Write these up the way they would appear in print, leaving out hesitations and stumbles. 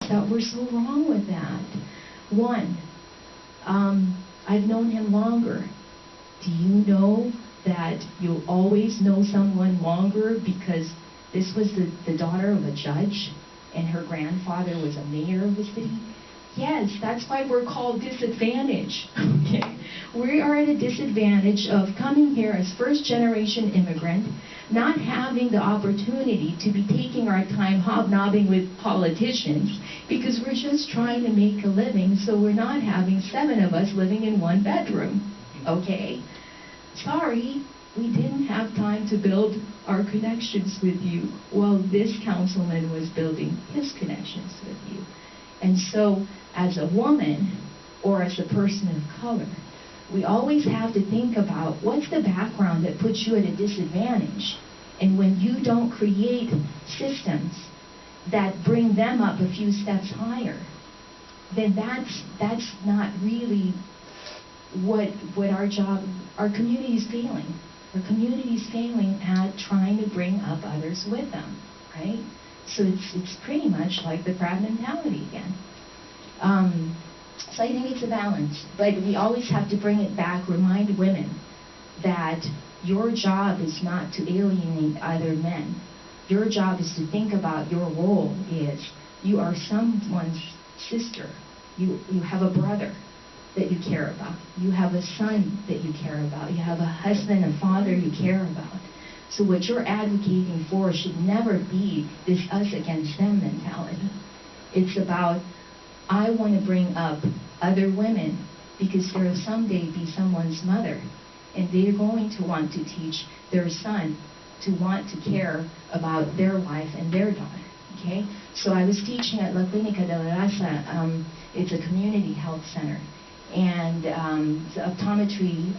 that were so wrong with that. One, I've known him longer. Do you know that you'll always know someone longer because this was the daughter of a judge and her grandfather was a mayor of the city? Yes, that's why we're called disadvantaged. Okay? We are at a disadvantage of coming here as first-generation immigrant, not having the opportunity to be taking our time hobnobbing with politicians because we're just trying to make a living, so we're not having 7 of us living in 1 bedroom. Okay? Sorry, we didn't have time to build our connections with you while this councilman was building his connections with you. And so, as a woman, or as a person of color, we always have to think about what's the background that puts you at a disadvantage. And when you don't create systems that bring them up a few steps higher, then that's not really what our community's failing. Our community's failing at trying to bring up others with them, right? So it's pretty much like the crab mentality again. So I think it's a balance, but we always have to bring it back, remind women that your job is not to alienate other men. Your job is to think about your role is you are someone's sister. You have a brother that you care about. You have a son that you care about. You have a husband, a father you care about. So what you're advocating for should never be this us against them mentality. It's about, I want to bring up other women because they'll someday be someone's mother, and they're going to want to teach their son to want to care about their wife and their daughter. Okay? So I was teaching at La Clínica de la Raza. It's a community health center. And the optometry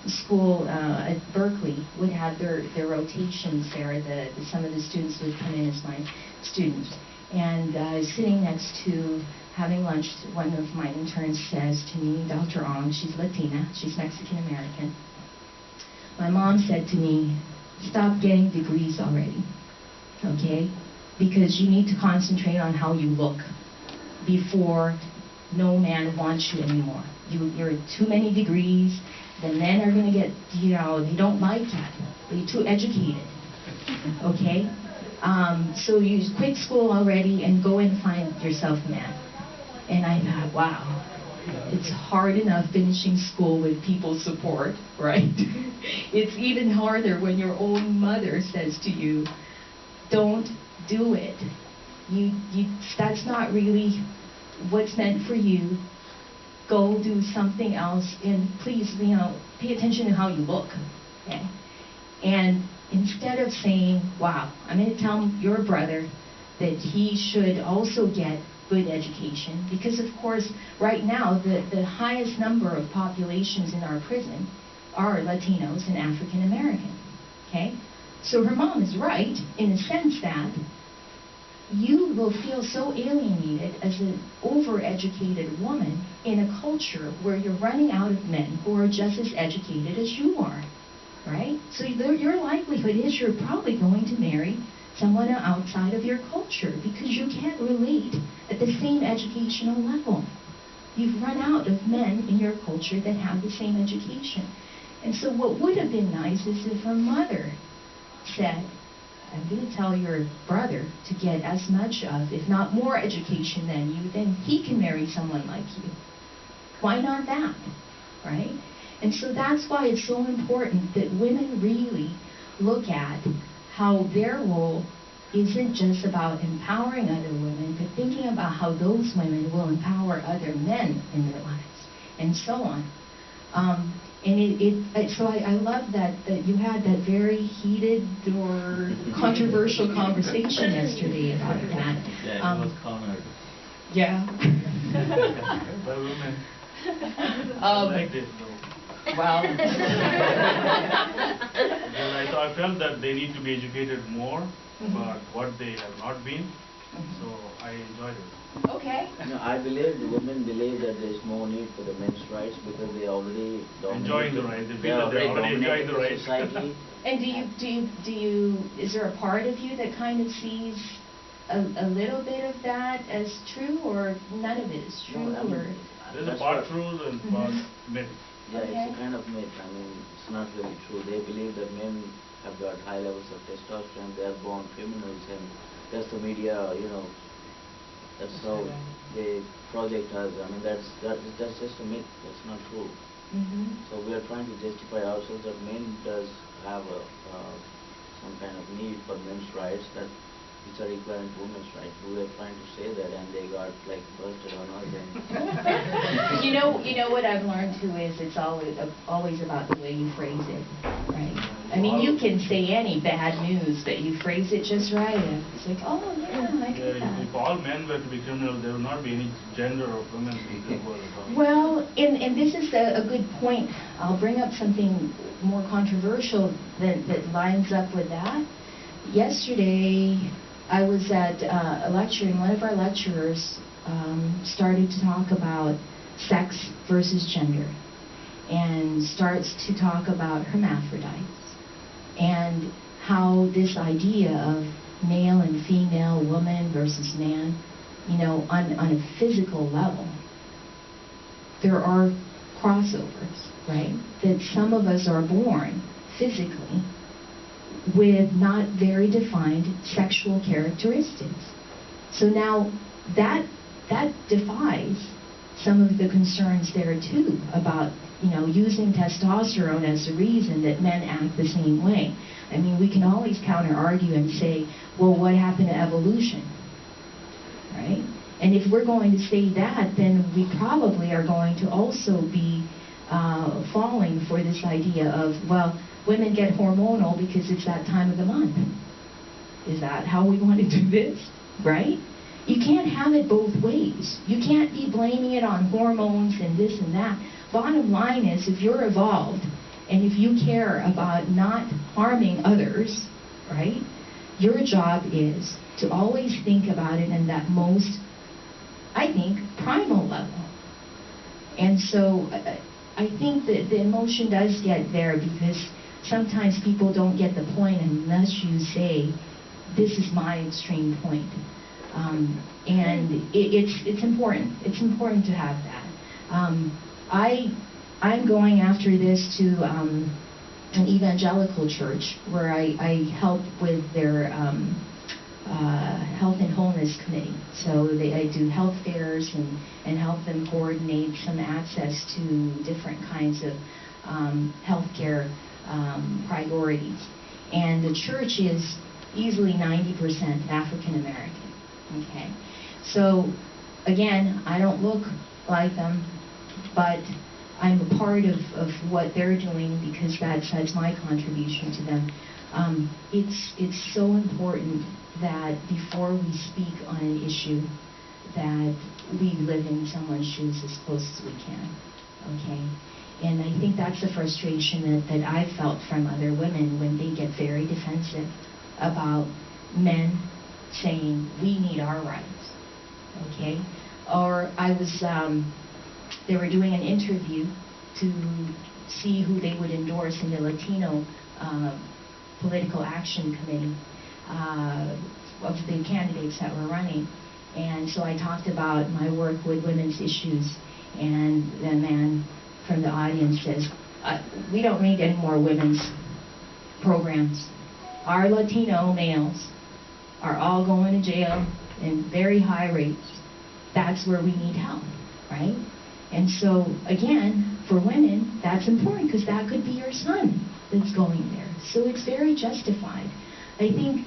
school at Berkeley would have their rotations there. Some of the students would come in as my students. And sitting next to having lunch, one of my interns says to me, Dr. Ong, she's Latina, she's Mexican-American. My mom said to me, stop getting degrees already, okay? Because you need to concentrate on how you look before no man wants you anymore. You're too many degrees, the men are going to get, they don't like you. You're too educated, okay? So you quit school already and go and find yourself a man. And I thought, wow, it's hard enough finishing school with people's support, right? It's even harder when your own mother says to you, don't do it. That's not really what's meant for you. Go do something else, and please, pay attention to how you look, okay? And instead of saying, wow, I'm going to tell your brother that he should also get good education, because of course, right now, the highest number of populations in our prison are Latinos and African American, okay? So her mom is right in the sense that you will feel so alienated as an overeducated woman in a culture where you're running out of men who are just as educated as you are, right? So your likelihood is you're probably going to marry someone outside of your culture because you can't relate at the same educational level. You've run out of men in your culture that have the same education. And so what would have been nice is if her mother said, I'm going to tell your brother to get as much of, if not more education than you, then he can marry someone like you. Why not that, right? And so that's why it's so important that women really look at how their role isn't just about empowering other women, but thinking about how those women will empower other men in their lives, and so on. So I love that you had that very heated or controversial conversation yesterday about that. Yeah, it was cornered. Yeah. By women. Like this, though. Well. I felt that they need to be educated more about what they have not been, so I enjoyed it. Okay. No, I believe the women believe that there is more need for the men's rights because they already enjoying the rights. They feel that they're already enjoying the rights. And is there a part of you that kind of sees a little bit of that as true, or none of it is true? No, I mean, or There's a that's part what- truth and part myth. Yeah, Okay. it's a kind of myth. I mean, it's not really true. They believe that men have got high levels of testosterone, they are born criminals, and that's the media, that's how they project us. I mean, that's just a myth. That's not true. Mhm. So we are trying to justify ourselves that men does have some kind of need for men's rights that which are equivalent to women's rights. We were trying to say that, and they got like busted on us. And You know what I've learned too is it's always about the way you phrase it, right? I mean, you can say any bad news, but you phrase it just right, and it's like, oh yeah, I get that. If all men were to be criminals, there would not be any gender of women in the world at all. Well, and this is a good point. I'll bring up something more controversial that lines up with that. Yesterday, I was at a lecture, and one of our lecturers started to talk about sex versus gender, and starts to talk about hermaphrodites, and how this idea of male and female, woman versus man, on a physical level, there are crossovers, right? That some of us are born physically with not very defined sexual characteristics. So now that defies some of the concerns there too about using testosterone as the reason that men act the same way. I mean, we can always counter-argue and say, well, what happened to evolution, right? And if we're going to say that, then we probably are going to also be falling for this idea of, well, women get hormonal because it's that time of the month. Is that how we want to do this, right? You can't have it both ways. You can't be blaming it on hormones and this and that. Bottom line is, if you're evolved and if you care about not harming others, right, your job is to always think about it in that most, I think, primal level. And so I think that the emotion does get there because sometimes people don't get the point unless you say, this is my extreme point. And it's important. It's important to have that. I'm going after this to an evangelical church where I help with their health and wholeness committee. So I do health fairs and help them coordinate some access to different kinds of healthcare priorities. And the church is easily 90% African American. Okay, so again, I don't look like them, but I'm a part of what they're doing because that's my contribution to them. It's so important that before we speak on an issue, that we live in someone's shoes as close as we can. Okay, and I think that's the frustration that I've felt from other women when they get very defensive about men saying we need our rights. Okay, or they were doing an interview to see who they would endorse in the Latino political action committee of the candidates that were running. And so I talked about my work with women's issues, and the man from the audience says, we don't need any more women's programs. Our Latino males are all going to jail in very high rates. That's where we need help, right? And so, again, for women, that's important because that could be your son that's going there. So it's very justified. I think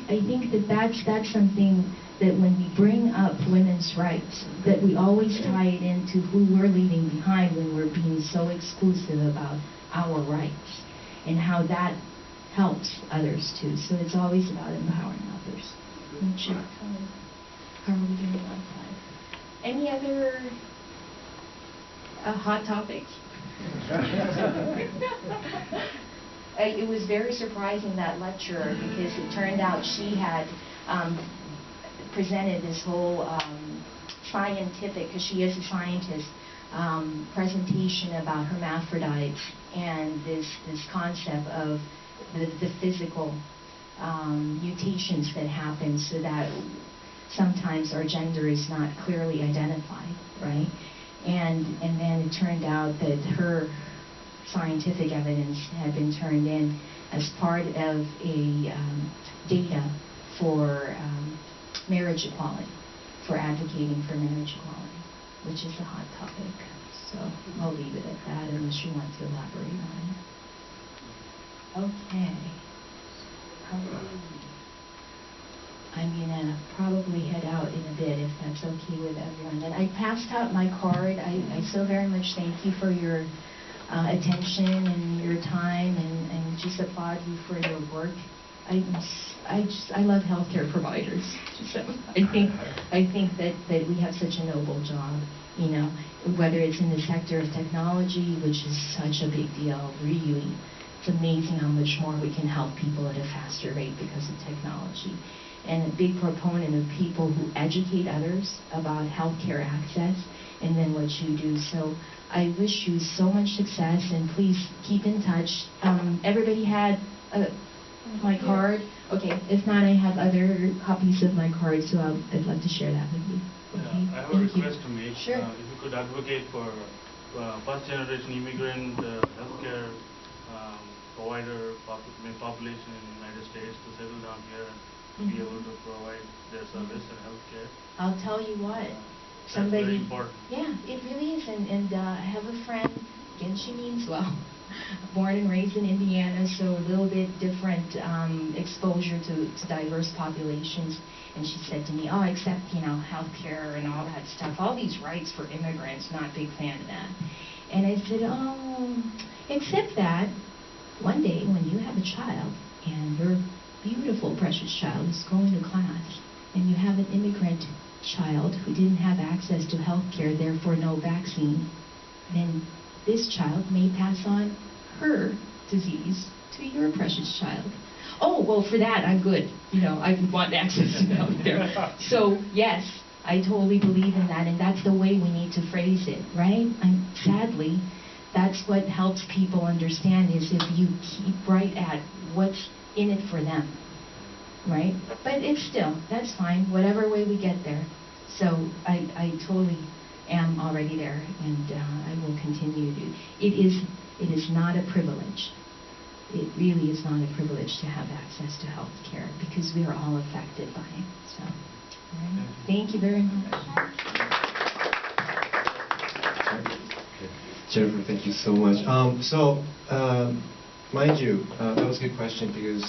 that's something that when we bring up women's rights, that we always tie it into who we're leaving behind when we're being so exclusive about our rights and how that helps others too. So it's always about empowering others. Check how are we doing on time? Any other hot topics? It was very surprising, that lecturer, because it turned out she had presented this whole scientific, because she is a scientist, presentation about hermaphrodites and this concept of the physical mutations that happen, so sometimes our gender is not clearly identified, right? And then it turned out that her scientific evidence had been turned in as part of a data for marriage equality, for advocating for marriage equality, which is a hot topic. So I'll leave it at that unless you want to elaborate on it. Okay. I'm gonna probably head out in a bit if that's okay with everyone. And I passed out my card. I so very much thank you for your attention and your time, and just applaud you for your work. I love healthcare providers. So I think that we have such a noble job, you know, whether it's in the sector of technology, which is such a big deal, really. It's amazing how much more we can help people at a faster rate because of technology. And a big proponent of people who educate others about healthcare access, and then what you do. So I wish you so much success, and please keep in touch. Everybody had my card? Okay, if not, I have other copies of my card, so I'd love to share that with you. Okay? I have a request to make. Sure. If you could advocate for first generation immigrant healthcare provider population in the United States to settle down here and be able to provide their service and healthcare. I'll tell you what. That's very important. Yeah, it really is. And I have a friend, again, she means well, born and raised in Indiana, so a little bit different exposure to diverse populations. And she said to me, oh, except, you know, healthcare and all that stuff, all these rights for immigrants, not a big fan of that. And I said, oh, except that one day when you have a child and your beautiful, precious child is going to class, and you have an immigrant child who didn't have access to health care, therefore no vaccine, then this child may pass on her disease to your precious child. Oh, well, for that, I'm good. You know, I want access to health care. So, yes, I totally believe in that, and that's the way we need to phrase it, right? And sadly, that's what helps people understand, is if you keep right at what's in it for them, right? But it's still, that's fine, whatever way we get there. So I totally am already there, and I will continue to. It is not a privilege. It really is not a privilege to have access to health care, because we are all affected by it. So, all right. Thank you very much. Jennifer, thank you so much. Mind you, that was a good question, because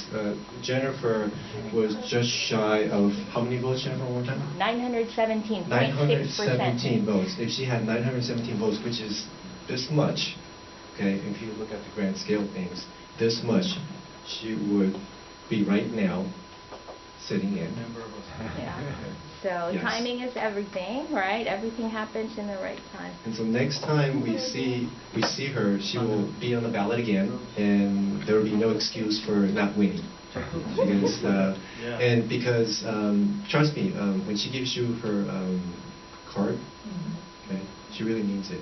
Jennifer was just shy of how many votes, Jennifer, one more time? 917.6%. 917 votes. If she had 917 votes, which is this much, okay, if you look at the grand scale of things, this much, she would be right now sitting in. Yeah. So Yes. timing is everything, right? Everything happens in the right time. And so next time we see her, she will be on the ballot again, and there will be no excuse for not winning. Because, and because, trust me, when she gives you her card, okay, she really means it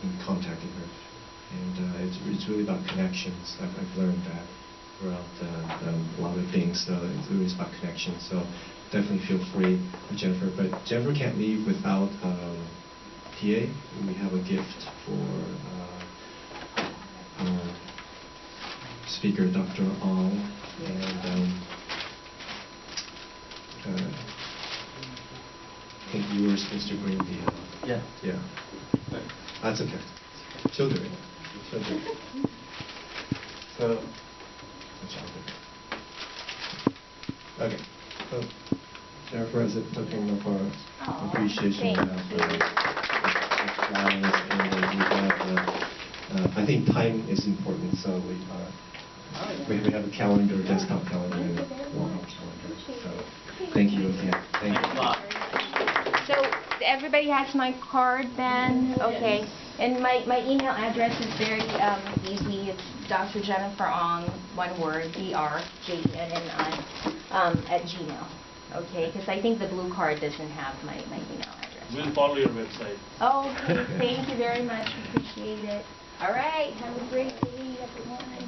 in contacting her. And it's really about connections. I've learned that throughout a lot of things. So it's really about connections. So definitely feel free with Jennifer. But Jennifer can't leave without PA. We have a gift for our speaker, Dr. Ong. And I think you were supposed to bring the... Yeah. That's okay. She'll do it. She'll do it. So... Okay. So, Jennifer, as a token of our appreciation for I think time is important, so we have a calendar, a desktop calendar, and a warm-up calendar. So, thank you again. Thank you. So everybody has my card then? Okay. And my email address is very easy. It's Dr. Jennifer Ong, one word, DRJENNI, at Gmail. Okay, because I think the blue card doesn't have my email address. We'll follow your website. Okay, thank you very much. Appreciate it. All right, have a great day, everyone.